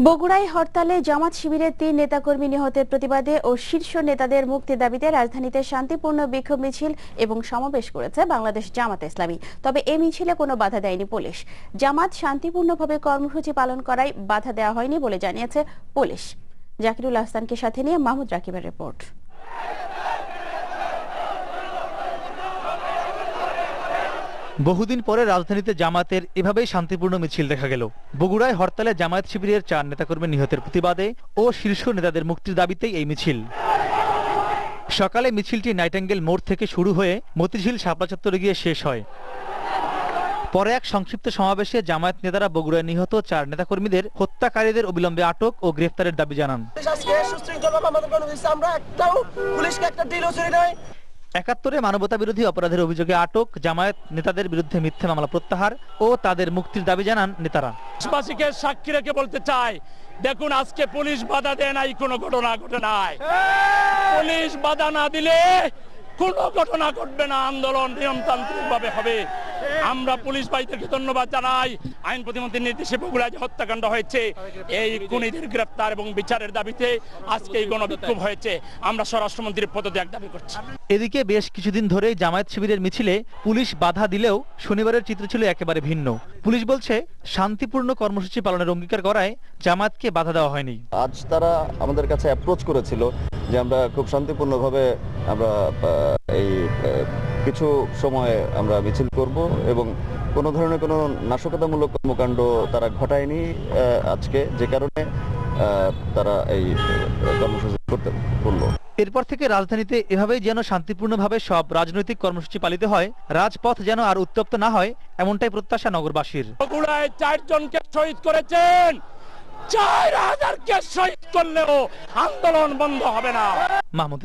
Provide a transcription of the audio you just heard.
বগুড়ায় হরতালে জামাত শিবিরের ৩ নেতাকর্মী নিহতের প্রতিবাদে ও শীর্ষ নেতাদের মুক্তির দাবিতে রাজধানীতে শান্তিপূর্ণ বিক্ষোভ মিছিল এবং সমাবেশ করেছে বাংলাদেশ জামাত ইসলামী। তবে এই মিছিলে কোনো বাধা দেয়নি পুলিশ। জামাত শান্তিপূর্ণভাবে কর্মসূচি পালন করায় বাধা দেওয়া হয়নি বলে জানিয়েছে পুলিশ। জাকিরুল আহসানকে সাথে নিয়ে মাহমুদ রাকিবের রিপোর্ট। বহুদিন পরে রাজধানীতে জামাতের এভাবেই শান্তিপূর্ণ মিছিল দেখা গেল। বগুড়ায় হরতালে জামায়াত শিবিরের ৪ নেতাকর্মী নিহতের প্রতিবাদে ও শীর্ষ নেতাদের মুক্তির দাবিতেই এই মিছিল। সকালে মিছিলটি নাইটেঙ্গেল মোড় থেকে শুরু হয়ে মতিঝিল শাপলা চত্বরে গিয়ে শেষ হয়। পরে এক সংক্ষিপ্ত সমাবেশে জামায়াত নেতারা বগুড়ায় নিহত ৪ নেতাকর্মীদের হত্যাকারীদের অবিলম্বে আটক ও গ্রেফতারের দাবি জানান। ৭১ মানবতা বিরোধী অপরাধের অভিযোগে আটক জামায়াত নেতাদের বিরুদ্ধে মিথ্যা মামলা প্রত্যাহার ও তাদের মুক্তির দাবি জানান নেতারা। দেশবাসীকে সাক্ষী রেখে বলতে চাই, দেখুন আজকে পুলিশ বাধা দেয় নাই, কোনো ঘটনা ঘটে নাই। পুলিশ বাধা না দিলে কোনো ঘটনা ঘটবে না, আন্দোলন নিয়মতান্ত্রিক ভাবে হবে। আমরা পুলিশ ভাইদেরকে ধন্যবাদ জানাই। আইন প্রতিমন্ত্রীর নির্দেশে বগুড়ায় যে হত্যাকাণ্ড হয়েছে, এই খুনিদের গ্রেফতার এবং বিচারের দাবিতে আজকে এই গণবিক্ষোভ হয়েছে। আমরা স্বরাষ্ট্রমন্ত্রীর পদত্যাগ দাবি করছি। এদিকে বেশ কিছুদিন ধরেই জামায়াত শিবিরের মিছিলে পুলিশ বাধা দিলেও শনিবারের চিত্র ছিল একেবারে ভিন্ন। পুলিশ বলছে শান্তিপূর্ণ কর্মসূচি পালনের অঙ্গীকার করায় জামায়াতকে বাধা দেওয়া হয়নি। আজ তারা আমাদের কাছে অ্যাপ্রোচ করেছিল যে আমরা খুব শান্তিপূর্ণভাবে আমরা এই কিছু সময় আমরা মিছিল করব এবং কোনো ধরনের কোনো নাশকতামূলক কর্মকাণ্ড তারা ঘটায়নি আজকে, যে কারণে তারা এই কর্মসূচি করতে বললো। এরপর থেকে রাজধানীতে এভাবেই যেন শান্তিপূর্ণভাবে সব রাজনৈতিক কর্মসূচি পালিত হয়, রাজপথ যেন আর উত্তপ্ত না হয়, এমনটাই প্রত্যাশা নগরবাসীর। বগুড়ায় ৪ জনকে শহীদ করেছেন, ৪,০০০ কে শহীদ করলেও আন্দোলন বন্ধ হবে না। মাহমুদ